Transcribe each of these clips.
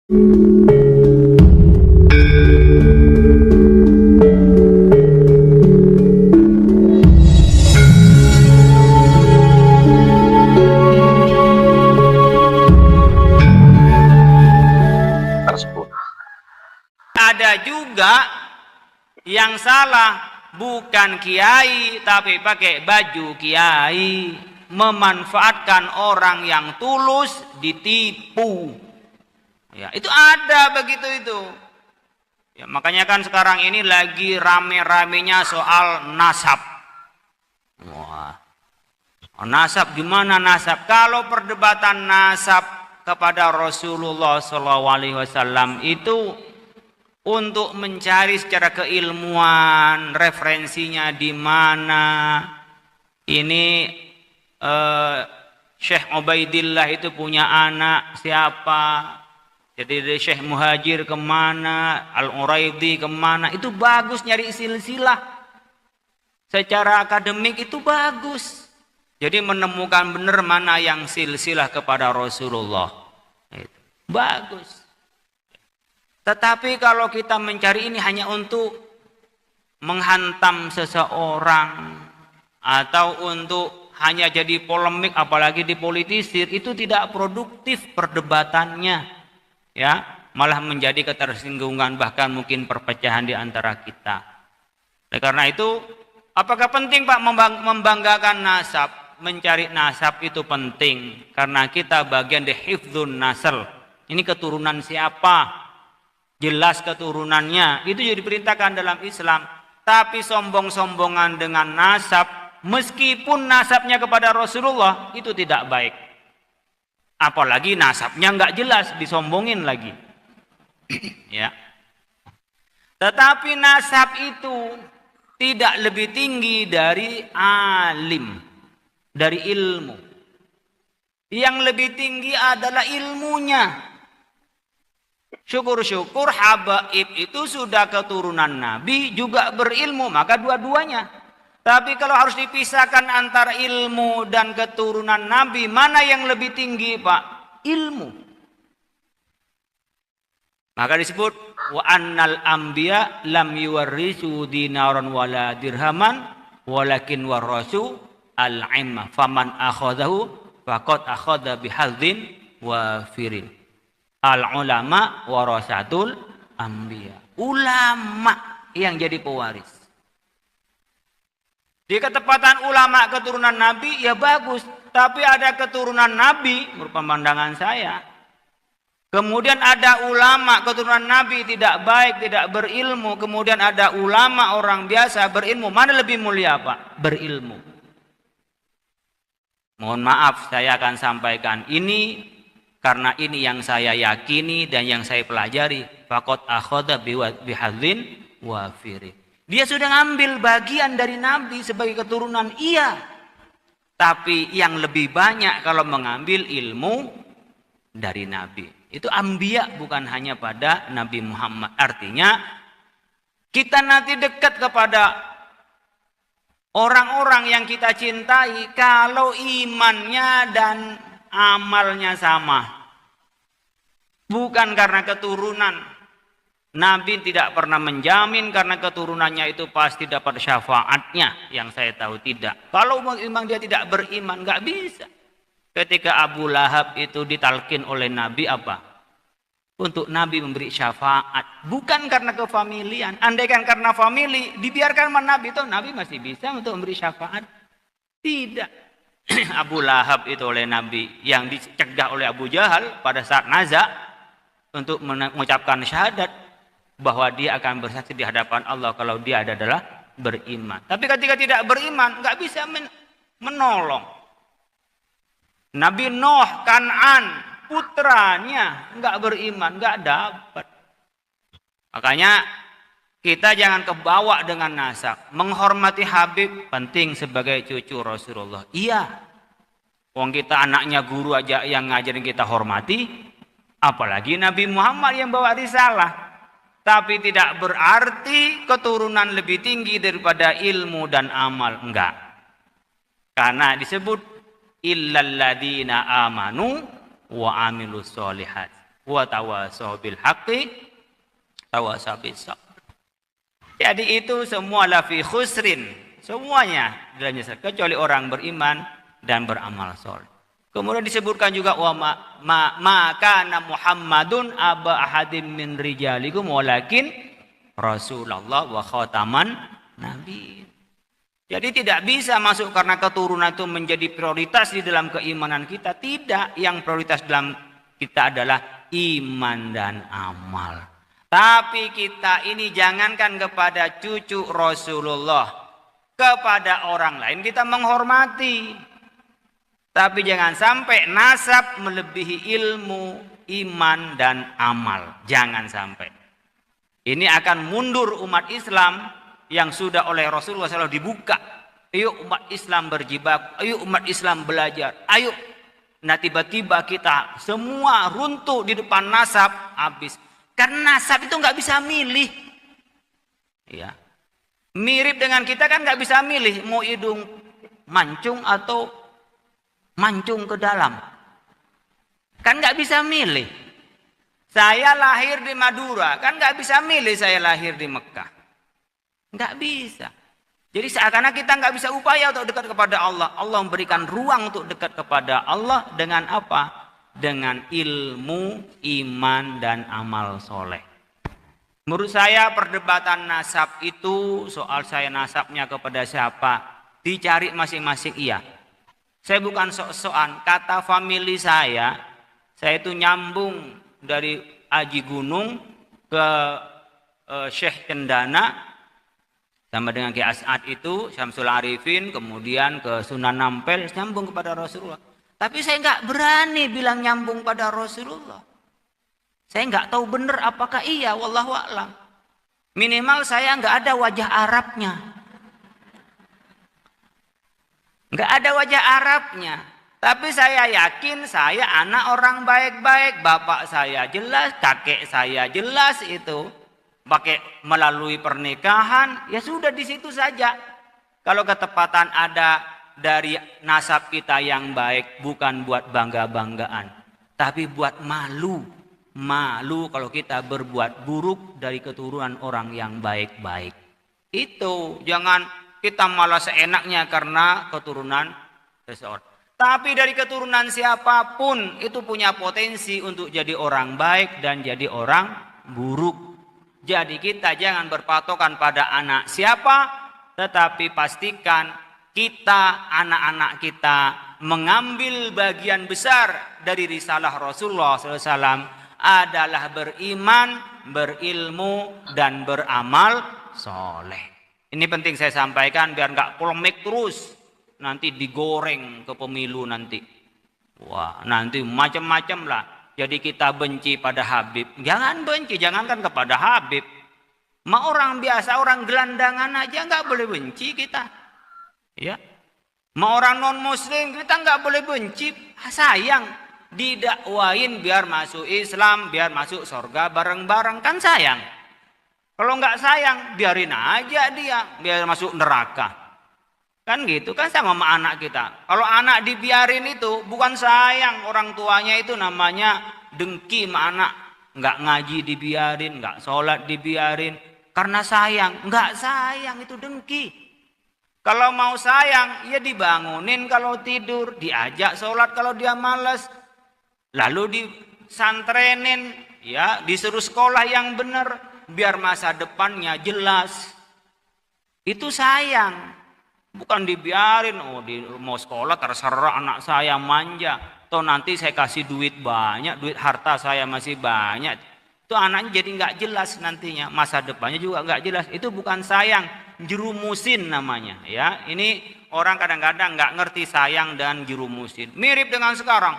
Ada juga yang salah, bukan kiai tapi pakai baju kiai, memanfaatkan orang yang tulus ditipu. Ya, itu ada begitu itu. Ya, makanya kan sekarang ini lagi rame-ramenya soal nasab. Wah. Nasab gimana nasab? Kalau perdebatan nasab kepada Rasulullah SAW itu untuk mencari secara keilmuan referensinya di mana. Ini Syekh Ubaidillah itu punya anak siapa? Jadi dari Syekh Muhajir kemana? Al-Uraidi kemana? Itu bagus nyari silsilah. Secara akademik itu bagus. Jadi menemukan benar mana yang silsilah kepada Rasulullah. Itu bagus. Tetapi kalau kita mencari ini hanya untuk menghantam seseorang atau untuk hanya jadi polemik, apalagi dipolitisir, itu tidak produktif perdebatannya, ya, malah menjadi ketersinggungan, bahkan mungkin perpecahan di antara kita. Oleh karena itu, apakah penting Pak membanggakan nasab? Mencari nasab itu penting karena kita bagian dari hifdzun nasl. Ini keturunan siapa? Jelas keturunannya, itu juga diperintahkan dalam Islam. Tapi sombong-sombongan dengan nasab, meskipun nasabnya kepada Rasulullah, itu tidak baik. Apalagi nasabnya nggak jelas, disombongin lagi. Ya. Tetapi nasab itu tidak lebih tinggi dari alim, dari ilmu. Yang lebih tinggi adalah ilmunya. Syukur-syukur habaib itu sudah keturunan Nabi, juga berilmu, maka dua-duanya. Tapi kalau harus dipisahkan antara ilmu dan keturunan Nabi, mana yang lebih tinggi Pak? Ilmu. Maka disebut wa annal anbiya lam yuwarrisu dinaran wala dirhaman walakin warasu al-ilma faman akhadahu faqad akhadha bihadzin wafirin. Al-ulama warasatul anbiya. Ulama yang jadi pewaris. Di ketepatan ulama keturunan Nabi ya bagus, tapi ada keturunan Nabi menurut pandangan saya. Kemudian ada ulama keturunan Nabi tidak baik, tidak berilmu. Kemudian ada ulama orang biasa berilmu. Mana lebih mulia Pak? Berilmu. Mohon maaf saya akan sampaikan ini karena ini yang saya yakini dan yang saya pelajari. Faqad akhadha bihadzin wafirin. Dia sudah ngambil bagian dari Nabi sebagai keturunan, iya. Tapi yang lebih banyak kalau mengambil ilmu dari Nabi. Itu anbiya, bukan hanya pada Nabi Muhammad. Artinya kita nanti dekat kepada orang-orang yang kita cintai kalau imannya dan amalnya sama. Bukan karena keturunan. Nabi tidak pernah menjamin karena keturunannya itu pasti dapat syafaatnya. Yang saya tahu tidak. Kalau memang dia tidak beriman, nggak bisa. Ketika Abu Lahab itu ditalkin oleh Nabi apa? Untuk Nabi memberi syafaat. Bukan karena kefamilian. Andaikan karena famili, dibiarkan sama Nabi itu, Nabi masih bisa untuk memberi syafaat. Tidak. Abu Lahab itu oleh Nabi yang dicegah oleh Abu Jahal pada saat nazak untuk mengucapkan syahadat bahwa dia akan bersaksi di hadapan Allah kalau dia adalah beriman. Tapi ketika tidak beriman, nggak bisa menolong. Nabi Nuh, Kan'an, putranya nggak beriman, nggak dapat. Makanya kita jangan kebawa dengan nasab. Menghormati Habib penting sebagai cucu Rasulullah. Iya. Wong kita anaknya guru aja yang ngajarin kita hormati. Apalagi Nabi Muhammad yang bawa risalah. Tapi tidak berarti keturunan lebih tinggi daripada ilmu dan amal. Enggak. Karena disebut illal ladina amanu wa amilus solihat. Wa tawasau bil haqqi tawasau bis sabr. Jadi itu semua lafi khusrin, semuanya dalam nyesat kecuali orang beriman dan beramal soleh. Kemudian disebutkan juga wa kana Muhammadun aba ahadim min rijalikum walakin Rasulullah wa khataman nabi. Jadi tidak bisa masuk karena keturunan itu menjadi prioritas di dalam keimanan kita. Tidak, yang prioritas dalam kita adalah iman dan amal. Tapi kita ini jangankan kepada cucu Rasulullah, kepada orang lain kita menghormati. Tapi jangan sampai nasab melebihi ilmu, iman dan amal. Jangan sampai. Ini akan mundur umat Islam yang sudah oleh Rasulullah SAW dibuka. Ayo umat Islam berjibaku, ayo umat Islam belajar, ayo. Nah tiba-tiba kita semua runtuh di depan nasab, habis. Karena nasab itu nggak bisa milih. Ya. Mirip dengan kita kan nggak bisa milih mau hidung mancung atau mancung ke dalam. Kan nggak bisa milih. Saya lahir di Madura, kan nggak bisa milih saya lahir di Mekah. Nggak bisa. Jadi seakan-akan kita nggak bisa upaya untuk dekat kepada Allah. Allah memberikan ruang untuk dekat kepada Allah dengan apa? Dengan ilmu, iman, dan amal soleh. Menurut saya perdebatan nasab itu soal saya nasabnya kepada siapa dicari masing-masing iya. Saya bukan sok-sokan. Kata famili saya itu nyambung dari Aji Gunung ke Syekh Cendana. Sama dengan Ki As'ad itu, Syamsul Arifin, kemudian ke Sunan Ampel, nyambung kepada Rasulullah. Tapi saya nggak berani bilang nyambung pada Rasulullah. Saya nggak tahu benar apakah iya, wallahu a'lam. Minimal saya nggak ada wajah Arabnya. Nggak ada wajah Arabnya. Tapi saya yakin saya anak orang baik-baik. Bapak saya jelas, kakek saya jelas itu. Pakai melalui pernikahan, ya sudah di situ saja. Kalau ketepatan ada dari nasab kita yang baik, bukan buat bangga-banggaan, tapi buat malu. Malu kalau kita berbuat buruk dari keturunan orang yang baik-baik. Itu, jangan kita malah seenaknya karena keturunan seseorang. Tapi dari keturunan siapapun itu punya potensi untuk jadi orang baik dan jadi orang buruk. Jadi kita jangan berpatokan pada anak siapa, tetapi pastikan kita, anak-anak kita mengambil bagian besar dari risalah Rasulullah SAW adalah beriman, berilmu, dan beramal soleh. Ini penting saya sampaikan biar nggak polemik terus, nanti digoreng ke pemilu nanti. Wah, nanti macam-macam lah. Jadi kita benci pada Habib. Jangan benci, jangankan kepada Habib. Ma orang biasa, orang gelandangan aja nggak boleh benci kita. Ya. Ma orang non muslim kita nggak boleh benci. Sayang, didakwain biar masuk Islam, biar masuk surga bareng-bareng, kan sayang. Kalau nggak sayang, biarin aja dia, biar masuk neraka. Kan gitu, kan sama anak kita. Kalau anak dibiarin itu bukan sayang, orang tuanya itu namanya dengki sama anak. Nggak ngaji dibiarin, nggak sholat dibiarin. Karena sayang, nggak sayang itu dengki. Kalau mau sayang, ya dibangunin kalau tidur, diajak sholat kalau dia malas. Lalu disantrenin, ya disuruh sekolah yang benar, biar masa depannya jelas. Itu sayang. Bukan dibiarin, mau sekolah terserah anak saya manja. Atau nanti saya kasih duit banyak, duit harta saya masih banyak. Itu anaknya jadi nggak jelas nantinya, masa depannya juga nggak jelas. Itu bukan sayang, jerumusin namanya. Ya, ini orang kadang-kadang nggak ngerti sayang dan jerumusin. Mirip dengan sekarang,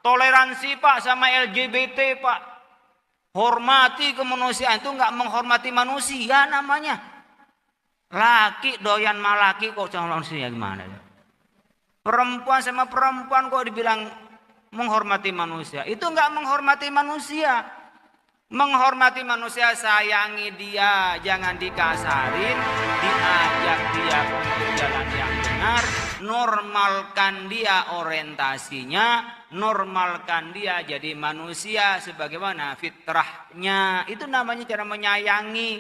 toleransi Pak sama LGBT Pak. Hormati kemanusiaan itu nggak menghormati manusia namanya. Laki doyan malaki kok sama manusia gimana? Perempuan sama perempuan kok dibilang menghormati manusia. Itu enggak menghormati manusia. Menghormati manusia, sayangi dia, jangan dikasarin, diajak dia ke jalan yang benar, normalkan dia orientasinya, normalkan dia jadi manusia sebagaimana fitrahnya. Itu namanya cara menyayangi,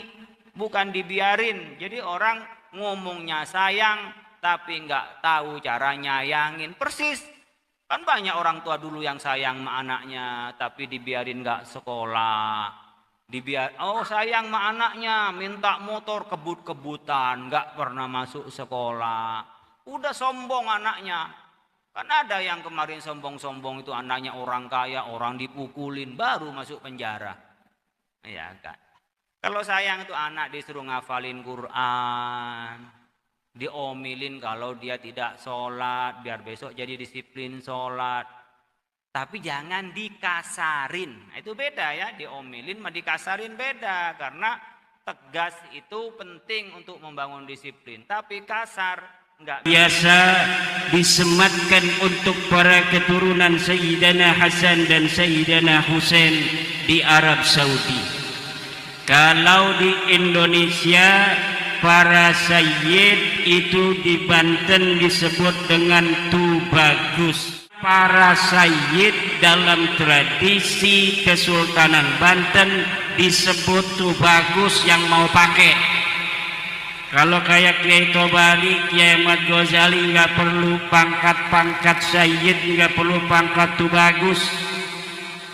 bukan dibiarin. Jadi orang ngomongnya sayang tapi nggak tahu cara nyayangin. Persis, kan banyak orang tua dulu yang sayang sama anaknya tapi dibiarin nggak sekolah. Oh sayang sama anaknya, minta motor kebut-kebutan, nggak pernah masuk sekolah. Udah sombong anaknya. Kan ada yang kemarin sombong-sombong itu anaknya orang kaya, orang dipukulin, baru masuk penjara. Ya kan. Kalau sayang itu anak disuruh ngafalin Quran, diomelin kalau dia tidak sholat, biar besok jadi disiplin sholat. Tapi jangan dikasarin. Itu beda ya, diomelin sama dikasarin beda. Karena tegas itu penting untuk membangun disiplin. Tapi kasar enggak. Biasa disematkan untuk para keturunan Sayyidina Hasan dan Sayyidina Husain di Arab Saudi. Kalau di Indonesia para sayyid itu di Banten disebut dengan Tubagus. Para sayyid dalam tradisi Kesultanan Banten disebut Tubagus yang mau pakai. Kalau kayak Kiai Tobari, Kiai Ahmad Ghazali nggak perlu pangkat-pangkat sayyid, nggak perlu pangkat Tubagus.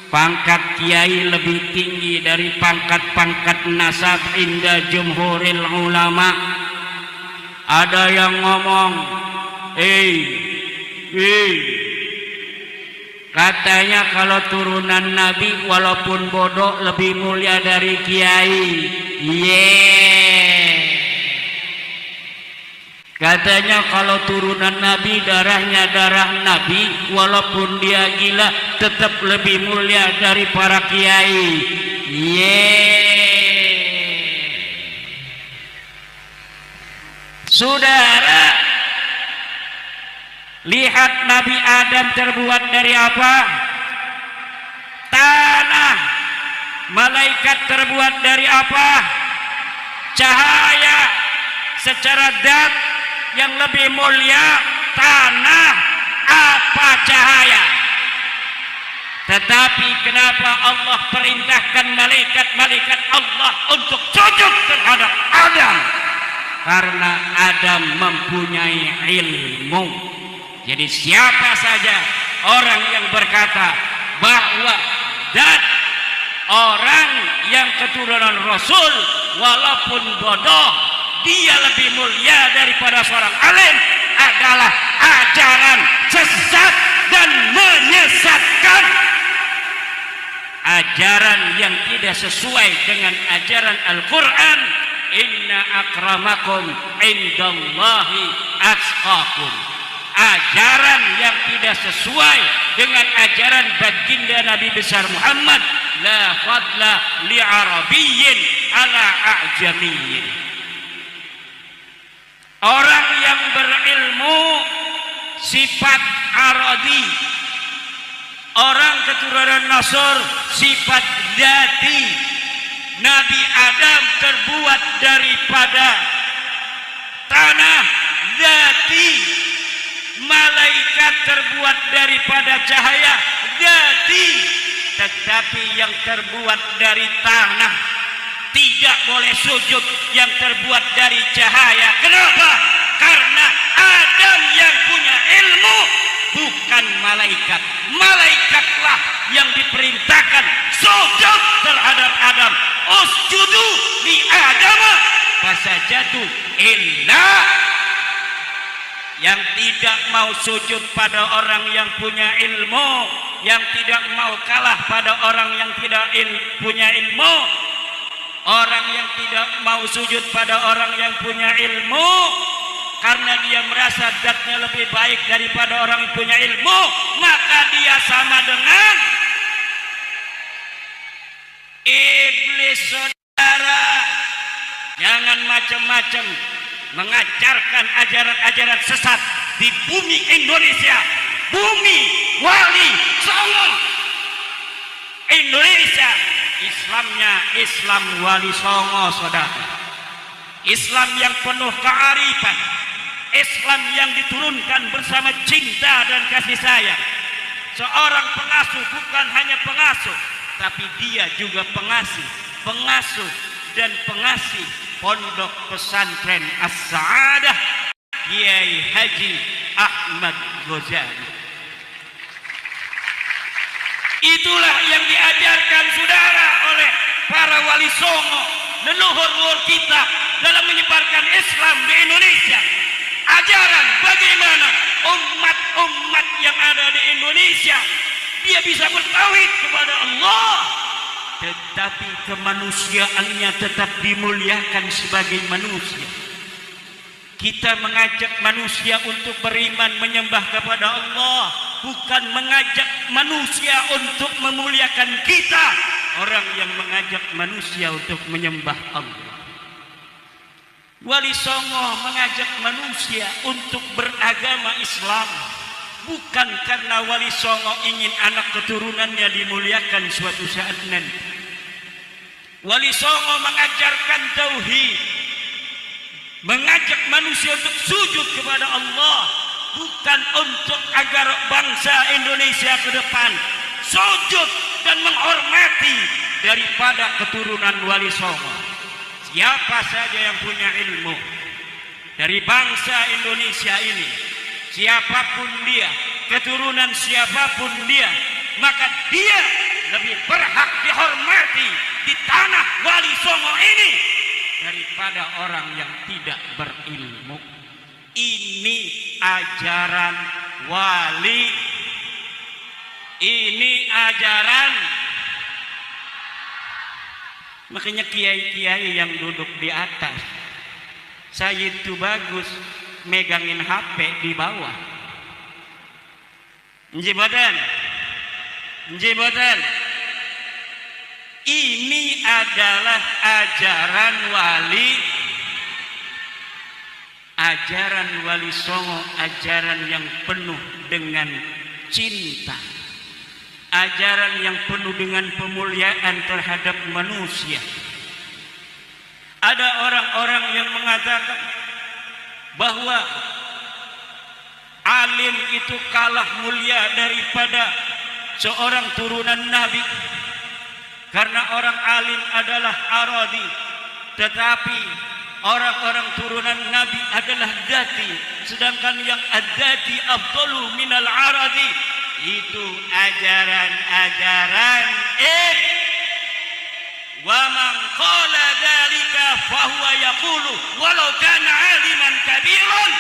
Pangkat kiai lebih tinggi dari pangkat-pangkat nasab inda jumhuril ulama. Ada yang ngomong, katanya kalau turunan Nabi walaupun bodoh lebih mulia dari kiai. Katanya kalau turunan Nabi darahnya darah Nabi, walaupun dia gila tetap lebih mulia dari para kiai. Saudara, lihat Nabi Adam terbuat dari apa? Tanah. Malaikat terbuat dari apa? Cahaya. Secara zat yang lebih mulia tanah apa cahaya. Tetapi kenapa Allah perintahkan malaikat-malaikat Allah untuk sujud terhadap Adam? Karena Adam mempunyai ilmu. Jadi siapa saja orang yang berkata bahwa zat orang yang keturunan Rasul walaupun bodoh dia lebih mulia daripada seorang alim adalah ajaran sesat dan menyesatkan. Ajaran yang tidak sesuai dengan ajaran Al-Quran. Inna akramakum indallahi atqakum. Ajaran yang tidak sesuai dengan ajaran baginda Nabi besar Muhammad. La fadla li arabiyyin ala a'jamiyyin. Orang yang berilmu sifat aradi, orang keturunan Nasr sifat dzati. Nabi Adam terbuat daripada tanah dzati, malaikat terbuat daripada cahaya dzati, tetapi yang terbuat dari tanah tidak boleh sujud yang terbuat dari cahaya. Kenapa? Karena Adam yang punya ilmu, bukan malaikat. Malaikatlah yang diperintahkan sujud terhadap Adam. Usjudu li Adam fasajadu illa. Yang tidak mau sujud pada orang yang punya ilmu, yang tidak mau kalah pada orang yang tidak punya ilmu. Orang yang tidak mau sujud pada orang yang punya ilmu karena dia merasa zatnya lebih baik daripada orang yang punya ilmu, maka dia sama dengan iblis. Saudara, jangan macam-macam mengajarkan ajaran-ajaran sesat di bumi Indonesia, bumi Wali Songo Indonesia. Islamnya Islam Wali Songo, saudara. Islam yang penuh kearifan, Islam yang diturunkan bersama cinta dan kasih sayang. Seorang pengasuh bukan hanya pengasuh, tapi dia juga pengasuh dan pengasih Pondok Pesantren As-Sa'adah Kiai Haji Ahmad Ghazali. Itulah yang diajarkan saudara oleh para wali songo, leluhur kita dalam menyebarkan Islam di Indonesia. Ajaran bagaimana umat-umat yang ada di Indonesia dia bisa bertauhid kepada Allah, tetapi kemanusiaannya tetap dimuliakan sebagai manusia. Kita mengajak manusia untuk beriman menyembah kepada Allah, bukan mengajak manusia untuk memuliakan kita. Orang yang mengajak manusia untuk menyembah Allah. Wali Songo mengajak manusia untuk beragama Islam, bukan karena Wali Songo ingin anak keturunannya dimuliakan suatu saat nanti. Wali Songo mengajarkan tauhid, mengajak manusia untuk sujud kepada Allah, bukan untuk agar bangsa Indonesia ke depan sujud dan menghormati daripada keturunan Wali Songo. Siapa saja yang punya ilmu dari bangsa Indonesia ini, siapapun dia, keturunan siapapun dia, maka dia lebih berhak dihormati di tanah Wali Songo ini daripada orang yang tidak berilmu. Ini ajaran wali, ini ajaran. Makanya kiai-kiai yang duduk di atas, saya itu bagus megangin HP di bawah. Njeboten. Ini adalah ajaran wali songo, ajaran yang penuh dengan cinta, ajaran yang penuh dengan pemuliaan terhadap manusia. Ada orang-orang yang mengatakan bahwa alim itu kalah mulia daripada seorang turunan Nabi, karena orang alim adalah aradi, tetapi orang-orang turunan Nabi adalah dati, sedangkan yang ad-dati afdalu minal aradi. Itu ajaran-ajaran wa man qala dzalika fa huwa yaqulu walau kana aliman kabiran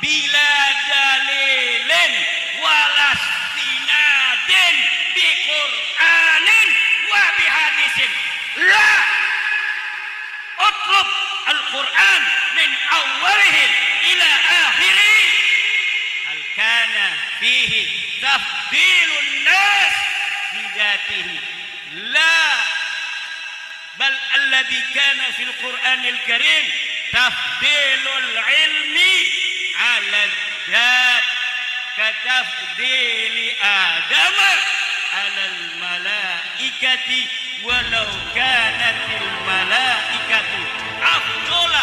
bila dalilin walastinadin bi Qur'anin wa bi hadisin. La utlub al-Qur'an min awwalihi ila akhirih hal kana fihi tafdilun nas bidatihi la bal alladhi kana fil Qur'anil Karim tafdilul ilmi ala dzat katafdili adama ala al malaikati walau kanatil malaikatu afdala